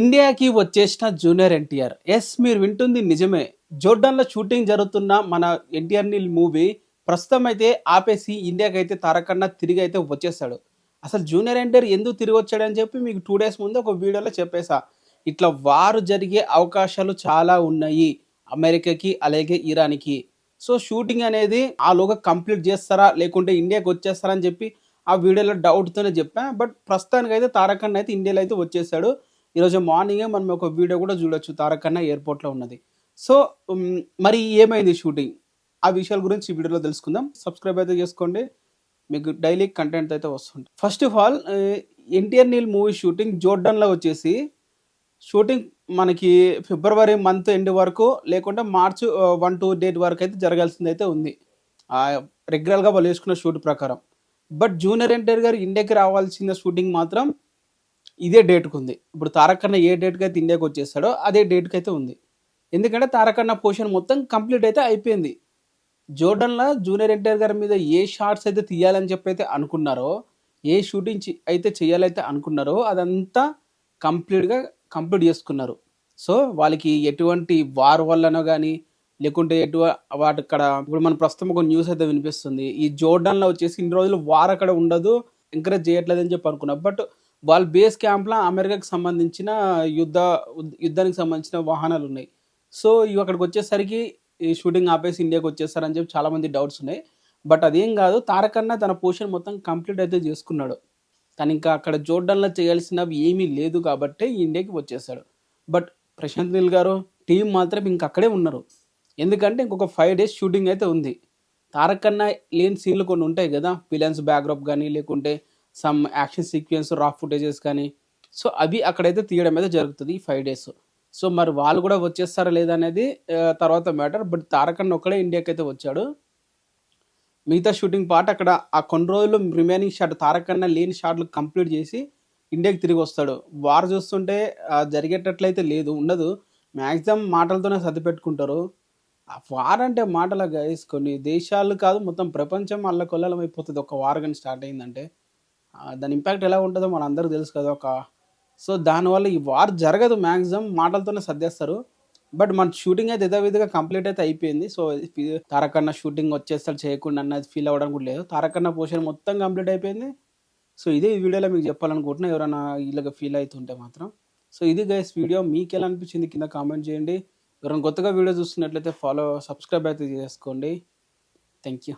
ఇండియాకి వచ్చేసిన junior NTR. Yes, మీరు వింటుంది నిజమే. జోర్డాన్‌లో షూటింగ్ జరుగుతున్న మన 'ఎన్టీఆర్ నీల్' మూవీ ప్రస్తుతం అయితే ఆపేసి ఇండియాకైతే తారకన్న తిరిగి అయితే వచ్చేసాడు. అసలు జూనియర్ ఎన్టీఆర్ ఎందుకు తిరిగి వచ్చాడని చెప్పి మీకు 2 డేస్ ముందు ఒక వీడియోలో చెప్పేసా. ఇట్లా వార్ జరిగే అవకాశాలు చాలా ఉన్నాయి అమెరికాకి, అలాగే ఇరాన్‌కి. సో షూటింగ్ అనేది ఆలోగా కంప్లీట్ చేస్తారా? లేకుంటే ఇండియాకి వచ్చేస్తారా? అని చెప్పి ఆ వీడియోలో డౌట్‌తోనే చెప్పా. బట్ ప్రస్తుతానికైతే తారకన్న అయితే ఇండియాలో అయితే వచ్చేసాడు. ఈరోజు మార్నింగే మనం ఒక వీడియో కూడా చూడొచ్చు, తారకన్న ఎయిర్పోర్ట్‌లో ఉన్నది. సో మరి ఏమైంది షూటింగ్? ఆ విషయాల గురించి ఈ వీడియోలో తెలుసుకుందాం. సబ్స్క్రైబ్ అయితే చేసుకోండి, మీకు డైలీ కంటెంట్ అయితే వస్తుంది. First of all 'NTR Neel' movie shooting జోర్డాన్‌లో వచ్చేసి షూటింగ్ మనకి ఫిబ్రవరి మంత్ ఎండ్ వరకు, లేకుంటే మార్చ్ 1, 2 డేట్ వరకు అయితే జరగాల్సిందైతే ఉంది రెగ్యులర్గా వాళ్ళు వేసుకున్న షూట్ ప్రకారం. బట్ జూనియర్ ఎన్టీఆర్ గారు ఇండియాకి రావాల్సిన షూటింగ్ మాత్రం ఇదే డేట్‌కి ఉంది. ఇప్పుడు తారకన్న ఏ డేట్‌కి అయితే ఇండియాకి వచ్చేసాడో అదే డేట్‌కి అయితే ఉంది. ఎందుకంటే తారకన్న పోర్షన్ మొత్తం కంప్లీట్ అయితే అయిపోయింది. జోర్డన్‌లో జూనియర్ ఎన్టీఆర్ గారి మీద ఏ షాట్స్ అయితే తీయాలని చెప్పి అయితే అనుకున్నారో, ఏ షూటింగ్ అయితే చేయాలైతే అనుకున్నారో అదంతా కంప్లీట్ చేసుకున్నారు. సో వాళ్ళకి ఎటువంటి వార్ వల్లనో గానీ, లేకుంటే వాటిక్కడ ఇప్పుడు మన ప్రస్తుతం ఒక న్యూస్ అయితే వినిపిస్తుంది. ఈ జోర్డాన్‌లో వచ్చేసి ఇన్ని రోజులు వార్ అక్కడ ఉండదు, ఎంకరేజ్ చేయట్లేదని చెప్పి అనుకున్నారు. బట్ వాళ్ళ బేస్ క్యాంప్‌లో అమెరికాకి సంబంధించిన యుద్ధానికి సంబంధించిన వాహనాలు ఉన్నాయి. సో ఇవి అక్కడికి వచ్చేసరికి ఈ షూటింగ్ ఆపేసి ఇండియాకి వచ్చేస్తారని చెప్పి చాలామంది డౌట్స్ ఉన్నాయి. బట్ అదేం కాదు, తారకన్న తన పోర్షన్ మొత్తం కంప్లీట్ అయితే చేసుకున్నాడు. తను ఇంకా అక్కడ జోర్డాన్‌లో చేయాల్సినవి ఏమీ లేదు కాబట్టి ఇండియాకి వచ్చేసాడు. బట్ ప్రశాంత్ నీల్ గారు టీం మాత్రం ఇంక అక్కడే ఉన్నారు. ఎందుకంటే ఇంకొక 5 డేస్ షూటింగ్ అయితే ఉంది. తారకన్న లేని సీన్లు కొన్ని ఉంటాయి కదా, విలన్స్ బ్యాక్‌డ్రాప్ కానీ, లేకుంటే సమ్ యాక్షన్ సీక్వెన్స్, రా ఫుటేజెస్ కానీ, సో అవి అక్కడైతే తీయడం అయితే జరుగుతుంది ఈ 5 డేస్. సో మరి వాళ్ళు కూడా వచ్చేస్తారా లేదా అనేది తర్వాత మ్యాటర్. బట్ తారకన్న ఒక్కడే ఇండియాకి అయితే వచ్చాడు. మిగతా షూటింగ్ పార్ట్ అక్కడ ఆ కొన్ని రోజులు రిమైనింగ్ షాట్ తారకన్న లేని షాట్లు కంప్లీట్ చేసి ఇండియాకి తిరిగి వస్తాడు. వార్ చూస్తుంటే జరిగేటట్లయితే లేదు, ఉండదు. మ్యాక్సిమం మాటలతోనే సర్దిపెట్టుకుంటారు. వార్ అంటే మాటల గైస్, కొన్ని దేశాలు కాదు మొత్తం ప్రపంచం అల్లకొల్లాలం అయిపోతుంది ఒక వార్ కానీ స్టార్ట్ అయిందంటే. దాని ఇంపాక్ట్ ఎలా ఉంటుందో మన అందరికీ తెలుసు కదా. సో దానివల్ల ఈ వార్ జరగదు, మ్యాక్సిమం మాటలతోనే సర్దేస్తారు. బట్ మన షూటింగ్ అయితే యథావిధిగా కంప్లీట్ అయితే అయిపోయింది. సో తారకన్న షూటింగ్ వచ్చేస్తాడు చేయకుండా అన్నది ఫీల్ అవ్వడం కూడా లేదు. తారకన్న పోర్షన్ మొత్తం కంప్లీట్ అయిపోయింది. సో ఇదే ఈ వీడియోలో మీకు చెప్పాలనుకుంటున్నా, ఎవరైనా ఇలాగ ఫీల్ అవుతుంటే మాత్రం. సో ఇది గైస్ వీడియో, మీకు ఎలా అనిపించింది కింద కామెంట్ చేయండి. ఎవరైనా కొత్తగా వీడియో చూస్తున్నట్లయితే సబ్స్క్రైబ్ అయితే చేసుకోండి. Thank you.